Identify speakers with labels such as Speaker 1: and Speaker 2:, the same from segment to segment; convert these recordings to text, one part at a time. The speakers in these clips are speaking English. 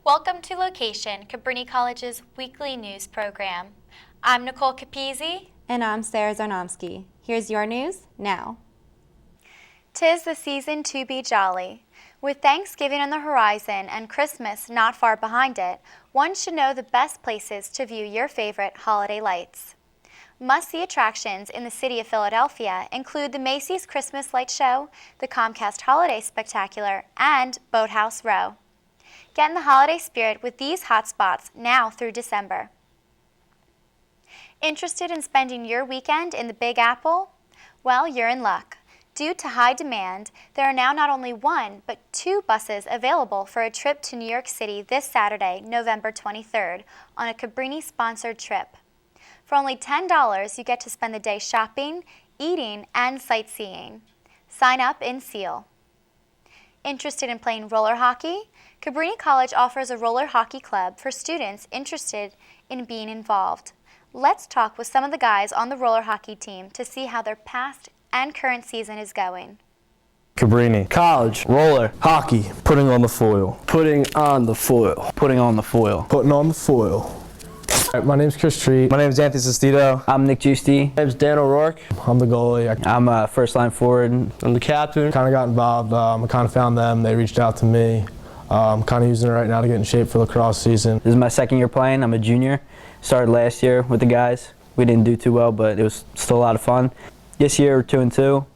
Speaker 1: Welcome to LOQation, Cabrini College's weekly news program. I'm Nicole Capizzi.
Speaker 2: And I'm Sarah Zarnomsky. Here's your news now.
Speaker 1: 'Tis the season to be jolly. With Thanksgiving on the horizon and Christmas not far behind it, one should know the best places to view your favorite holiday lights. Must-see attractions in the city of Philadelphia include the Macy's Christmas Light Show, the Comcast Holiday Spectacular, and Boathouse Row. Get in the holiday spirit with these hotspots now through December. Interested in spending your weekend in the Big Apple? Well, you're in luck. Due to high demand, there are now not only one, but two buses available for a trip to New York City this Saturday, November 23rd, on a Cabrini-sponsored trip. For only $10, you get to spend the day shopping, eating, and sightseeing. Sign up in Seal. Interested in playing roller hockey? Cabrini College offers a roller hockey club for students interested in being involved. Let's talk with some of the guys on the roller hockey team to see how their past and current season is going.
Speaker 3: Cabrini College, roller, hockey, putting on the foil. Putting on the foil. Putting on the foil. Putting on the foil.
Speaker 4: My name's Chris Treat.
Speaker 3: My name's Anthony Sestito.
Speaker 5: I'm Nick Giusti.
Speaker 4: My name's Dan O'Rourke. I'm the goalie.
Speaker 5: I'm a first line forward.
Speaker 4: I'm the captain. Kind of got involved. I kind of found them. They reached out to me. I'm kind of using it right now to get in shape for lacrosse season.
Speaker 5: This is my second year playing. I'm a junior. Started last year with the guys. We didn't do too well, but it was still a lot of fun. This year we're 2-2.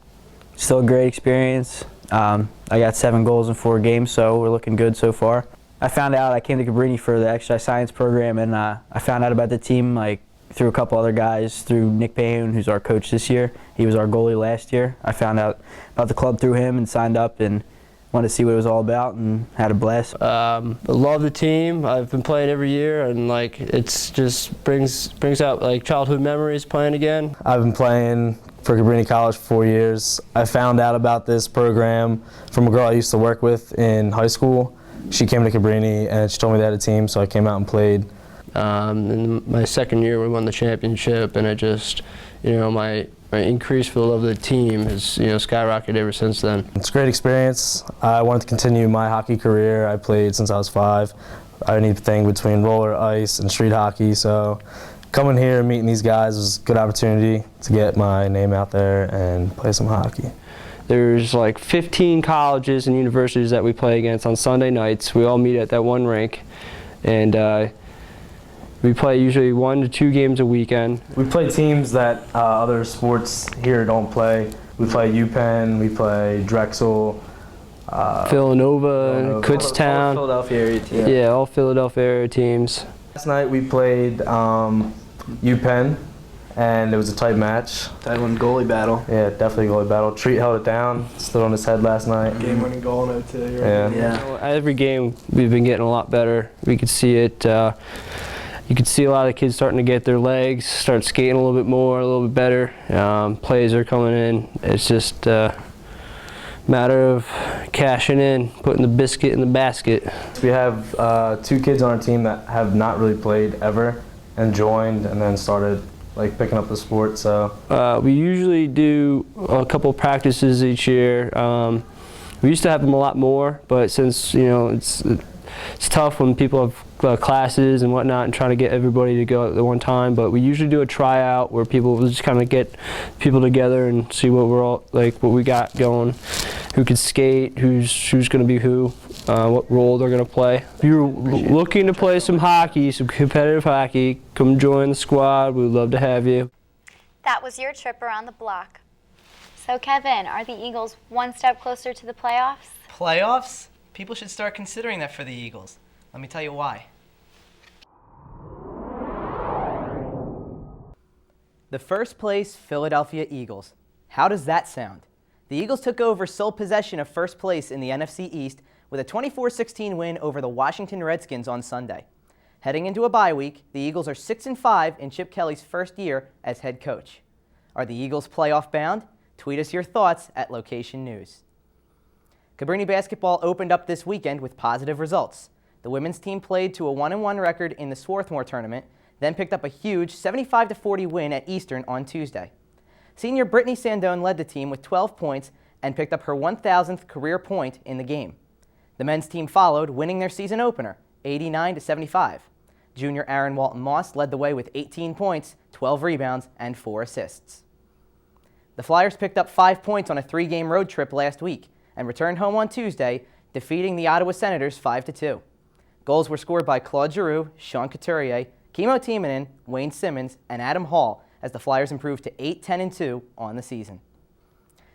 Speaker 5: Still a great experience. I got 7 goals in 4 games, so we're looking good so far. I found out I came to Cabrini for the exercise science program, and I found out about the team through a couple other guys, through Nick Payne, who's our coach this year. He was our goalie last year. I found out about the club through him and signed up and wanted to see what it was all about and had a blast.
Speaker 6: I love the team. I've been playing every year, and it's just brings out childhood memories playing again.
Speaker 3: I've been playing for Cabrini College for 4 years. I found out about this program from a girl I used to work with in high school. She came to Cabrini and she told me they had a team, so I came out and played.
Speaker 6: In my second year, we won the championship, and it just, my increase for the love of the team has, skyrocketed ever since then.
Speaker 3: It's a great experience. I wanted to continue my hockey career. I played since I was 5. I didn't anything between roller, ice, and street hockey, so coming here and meeting these guys was a good opportunity to get my name out there and play some hockey.
Speaker 6: There's 15 colleges and universities that we play against on Sunday nights. We all meet at that one rink, and we play usually 1 to 2 games a weekend.
Speaker 3: We play teams that other sports here don't play. We play UPenn, we play Drexel,
Speaker 6: Villanova, Kutztown.
Speaker 5: All Philadelphia area teams.
Speaker 6: Yeah, all Philadelphia area teams.
Speaker 3: Last night we played UPenn, and it was a tight match.
Speaker 5: Tight one goalie battle.
Speaker 3: Yeah, definitely a goalie battle. Treat held it down, stood on his head last night.
Speaker 4: Game-winning goal in OT.
Speaker 3: Yeah.
Speaker 6: Every game we've been getting a lot better. We could see it. You could see a lot of kids starting to get their legs, start skating a little bit more, a little bit better. Plays are coming in. It's just a matter of cashing in, putting the biscuit in the basket.
Speaker 3: We have 2 kids on our team that have not really played ever and joined and then started picking up the sport. So
Speaker 6: we usually do a couple practices each year. We used to have them a lot more, but since it's tough when people have classes and whatnot and trying to get everybody to go at the one time, but we usually do a tryout where people will just kind of get people together and see what we're all what we got going, who can skate, who's going to be who, what role they're going to play. If you're looking to play some hockey, some competitive hockey, come join the squad. We'd love to have you.
Speaker 1: That was your trip around the block. So Kevin, are the Eagles one step closer to the playoffs?
Speaker 7: Playoffs? People should start considering that for the Eagles. Let me tell you why.
Speaker 8: The first place Philadelphia Eagles. How does that sound? The Eagles took over sole possession of first place in the NFC East with a 24-16 win over the Washington Redskins on Sunday. Heading into a bye week, the Eagles are 6-5 in Chip Kelly's first year as head coach. Are the Eagles playoff bound? Tweet us your thoughts at LOQation News. Cabrini basketball opened up this weekend with positive results. The women's team played to a 1-1 record in the Swarthmore tournament, then picked up a huge 75-40 win at Eastern on Tuesday. Senior Brittany Sandone led the team with 12 points and picked up her 1,000th career point in the game. The men's team followed, winning their season opener, 89-75. Junior Aaron Walton Moss led the way with 18 points, 12 rebounds, and 4 assists. The Flyers picked up 5 points on a 3-game road trip last week and returned home on Tuesday, defeating the Ottawa Senators 5-2. Goals were scored by Claude Giroux, Sean Couturier, Kimmo Timonen, Wayne Simmons, and Adam Hall as the Flyers improved to 8-10-2 on the season.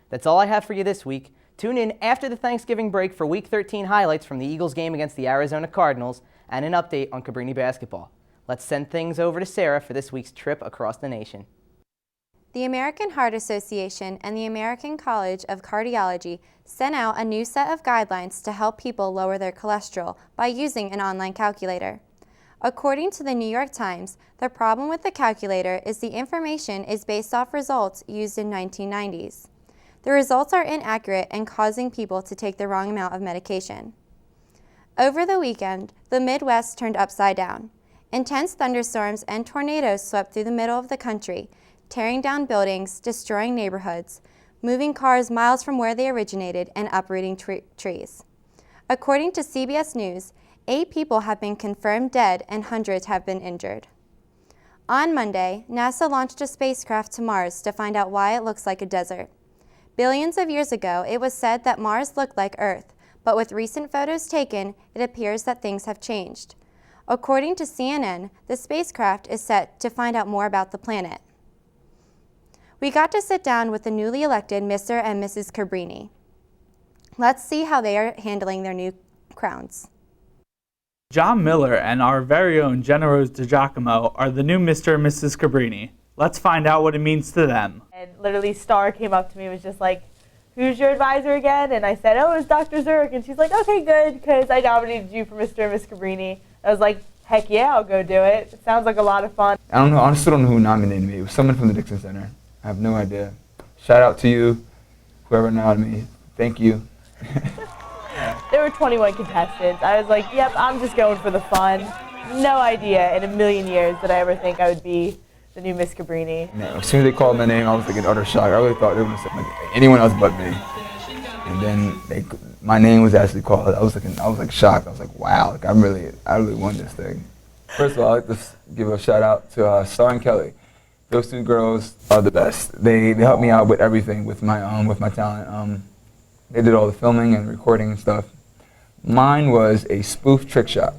Speaker 8: That's all I have for you this week. Tune in after the Thanksgiving break for Week 13 highlights from the Eagles game against the Arizona Cardinals and an update on Cabrini basketball. Let's send things over to Sarah for this week's trip across the nation.
Speaker 2: The American Heart Association and the American College of Cardiology sent out a new set of guidelines to help people lower their cholesterol by using an online calculator. According to the New York Times, the problem with the calculator is the information is based off results used in 1990s. The results are inaccurate and causing people to take the wrong amount of medication. Over the weekend, the Midwest turned upside down. Intense thunderstorms and tornadoes swept through the middle of the country, tearing down buildings, destroying neighborhoods, moving cars miles from where they originated, and uprooting trees. According to CBS News, 8 people have been confirmed dead and hundreds have been injured. On Monday, NASA launched a spacecraft to Mars to find out why it looks like a desert. Billions of years ago, it was said that Mars looked like Earth, but with recent photos taken, it appears that things have changed. According to CNN, the spacecraft is set to find out more about the planet. We got to sit down with the newly elected Mr. and Mrs. Cabrini. Let's see how they are handling their new crowns.
Speaker 9: John Miller and our very own Jenna Rose DiGiacomo are the new Mr. and Mrs. Cabrini. Let's find out what it means to them.
Speaker 10: And literally Star came up to me and was just like, "Who's your advisor again?" And I said, "Oh, it's Dr. Zurich." And she's like, "Okay, good, because I nominated you for Mr. and Miss Cabrini." I was like, "Heck yeah, I'll go do it. It sounds like a lot of fun."
Speaker 11: I don't know. I still don't know who nominated me. It was someone from the Dixon Center. I have no idea. Shout out to you, whoever nominated me. Thank you.
Speaker 10: There were 21 contestants. I was like, "Yep, I'm just going for the fun." No idea in a million years did I ever think I would be the new Miss Cabrini.
Speaker 11: No, as soon as they called my name, I was like in utter shock. I really thought it was like anyone else but me. And then my name was actually called. I was like shocked. I was like, wow, like I really won this thing. First of all, I'd like to give a shout out to Star and Kelly. Those 2 girls are the best. They helped me out with everything with my talent. They did all the filming and recording and stuff. Mine was a spoof trick shot.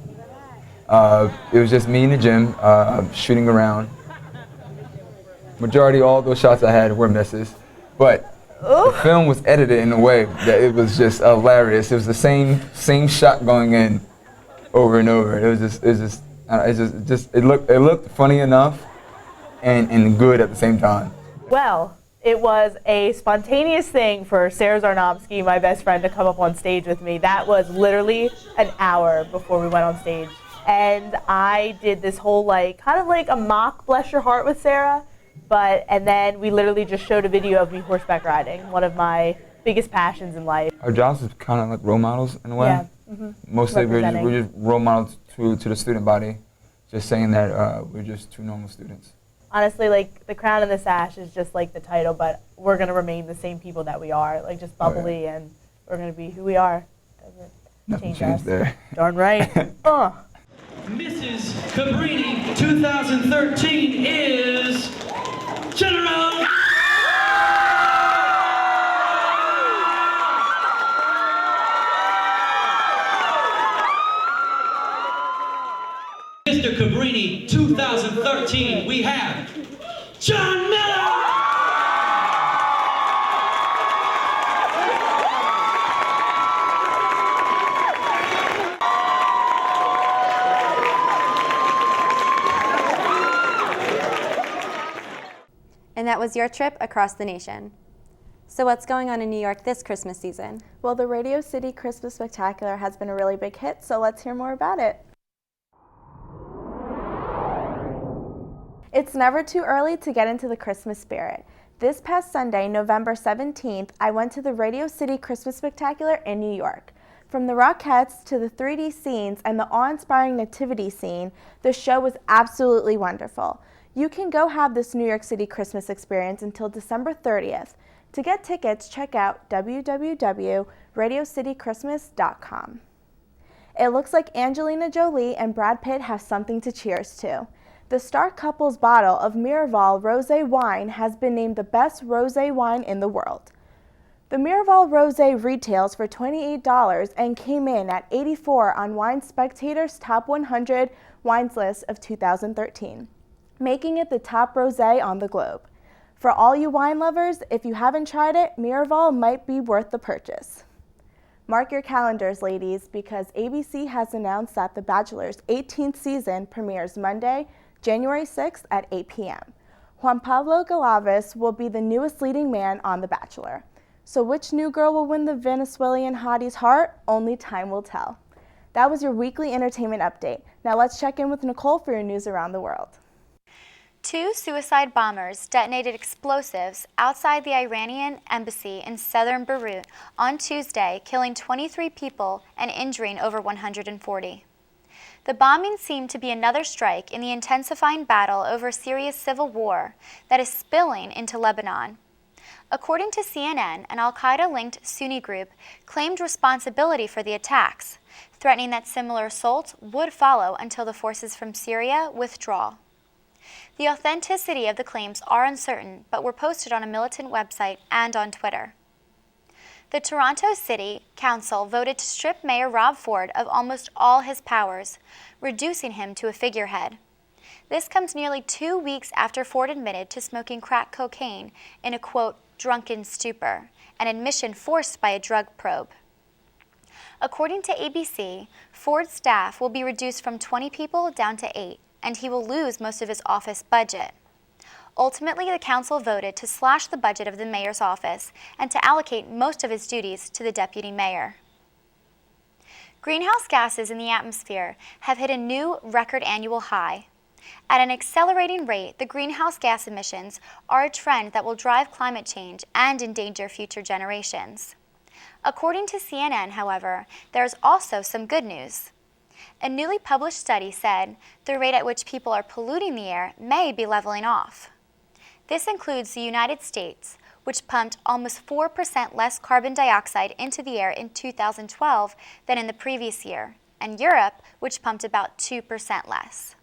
Speaker 11: It was just me in the gym shooting around. Majority all those shots I had were misses, but the film was edited in a way that it was just hilarious. It was the same shot going in over and over. It looked funny enough and good at the same time.
Speaker 10: Well, it was a spontaneous thing for Sarah Zarnowski, my best friend, to come up on stage with me. That was literally an hour before we went on stage. And I did this whole kind of like a mock Bless Your Heart with Sarah. And then we literally just showed a video of me horseback riding, one of my biggest passions in life.
Speaker 11: Our jobs is kind of like role models in a way.
Speaker 10: Yeah.
Speaker 11: Mostly we're just role models to the student body, just saying that we're just 2 normal students.
Speaker 10: Honestly, the crown and the sash is just like the title, but we're going to remain the same people that we are, just bubbly, and we're going to be who we are.
Speaker 11: Nothing changed there.
Speaker 10: Darn right.
Speaker 12: Mrs. Cabrini 2013 is General. Mr. Cabrini 2013, we have John Miller.
Speaker 2: And that was your trip across the nation. So what's going on in New York this Christmas season?
Speaker 13: Well, the Radio City Christmas Spectacular has been a really big hit, so let's hear more about it. It's never too early to get into the Christmas spirit. This past Sunday, November 17th, I went to the Radio City Christmas Spectacular in New York. From the Rockettes to the 3D scenes and the awe-inspiring nativity scene, the show was absolutely wonderful. You can go have this New York City Christmas experience until December 30th. To get tickets, check out www.radiocitychristmas.com. It looks like Angelina Jolie and Brad Pitt have something to cheers to. The star couple's bottle of Miraval Rosé wine has been named the best rosé wine in the world. The Miraval Rosé retails for $28 and came in at 84 on Wine Spectator's Top 100 Wines list of 2013, making it the top rosé on the globe. For all you wine lovers, if you haven't tried it, Miraval might be worth the purchase. Mark your calendars, ladies, because ABC has announced that The Bachelor's 18th season premieres Monday, January 6th at 8 p.m. Juan Pablo Galavis will be the newest leading man on The Bachelor. So which new girl will win the Venezuelan hottie's heart? Only time will tell. That was your weekly entertainment update. Now let's check in with Nicole for your news around the world.
Speaker 1: 2 suicide bombers detonated explosives outside the Iranian embassy in southern Beirut on Tuesday, killing 23 people and injuring over 140. The bombing seemed to be another strike in the intensifying battle over Syria's civil war that is spilling into Lebanon. According to CNN, an al-Qaeda-linked Sunni group claimed responsibility for the attacks, threatening that similar assaults would follow until the forces from Syria withdraw. The authenticity of the claims are uncertain, but were posted on a militant website and on Twitter. The Toronto City Council voted to strip Mayor Rob Ford of almost all his powers, reducing him to a figurehead. This comes nearly 2 weeks after Ford admitted to smoking crack cocaine in a, quote, drunken stupor, an admission forced by a drug probe. According to ABC, Ford's staff will be reduced from 20 people down to 8, and he will lose most of his office budget. Ultimately, the council voted to slash the budget of the mayor's office and to allocate most of his duties to the deputy mayor. Greenhouse gases in the atmosphere have hit a new record annual high. At an accelerating rate, the greenhouse gas emissions are a trend that will drive climate change and endanger future generations. According to CNN, however, there is also some good news. A newly published study said the rate at which people are polluting the air may be leveling off. This includes the United States, which pumped almost 4% less carbon dioxide into the air in 2012 than in the previous year, and Europe, which pumped about 2% less.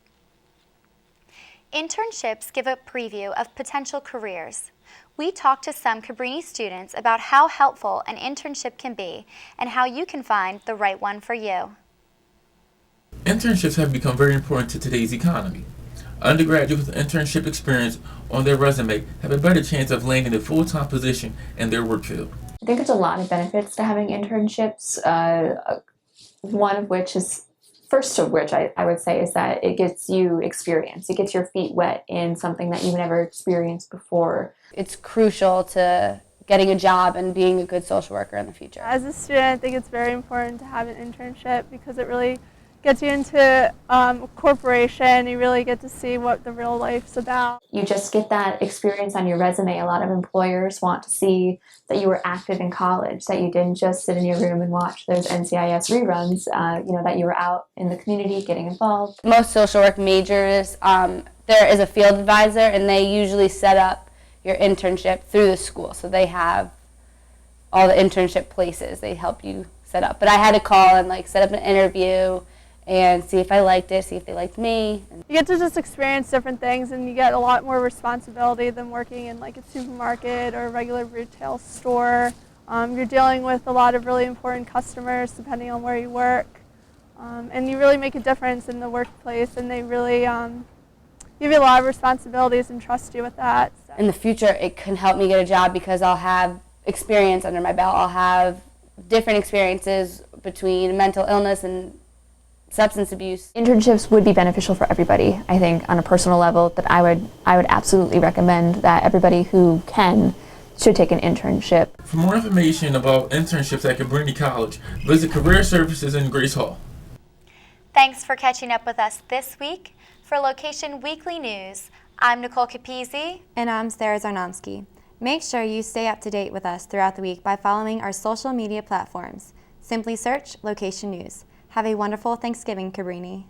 Speaker 1: Internships give a preview of potential careers. We talked to some Cabrini students about how helpful an internship can be and how you can find the right one for you.
Speaker 14: Internships have become very important to today's economy. Undergraduates with internship experience on their resume have a better chance of landing a full-time position in their work field.
Speaker 15: I think there's a lot of benefits to having internships. One of which is, first of which I would say, is that it gets you experience. It gets your feet wet in something that you've never experienced before.
Speaker 16: It's crucial to getting a job and being a good social worker in the future.
Speaker 17: As a student, I think it's very important to have an internship because it really gets you into a corporation. You really get to see what the real life's about.
Speaker 15: You just get that experience on your resume. A lot of employers want to see that you were active in college, that you didn't just sit in your room and watch those NCIS reruns, that you were out in the community getting involved.
Speaker 16: Most social work majors, there is a field advisor, and they usually set up your internship through the school. So they have all the internship places they help you set up. But I had to call and set up an interview and see if I liked it, see if they liked me.
Speaker 17: You get to just experience different things, and you get a lot more responsibility than working in a supermarket or a regular retail store. You're dealing with a lot of really important customers depending on where you work, and you really make a difference in the workplace, and they really give you a lot of responsibilities and trust you with that. So.
Speaker 16: In the future, it can help me get a job because I'll have experience under my belt. I'll have different experiences between mental illness and substance abuse.
Speaker 15: Internships would be beneficial for everybody, I think, on a personal level, that I would absolutely recommend that everybody who can should take an internship.
Speaker 14: For more information about internships at Cabrini College, visit Career Services in Grace Hall.
Speaker 1: Thanks for catching up with us this week. For LOQation Weekly News, I'm Nicole Capizzi.
Speaker 2: And I'm Sarah Zarnonsky. Make sure you stay up to date with us throughout the week by following our social media platforms. Simply search LOQation News. Have a wonderful Thanksgiving, Cabrini.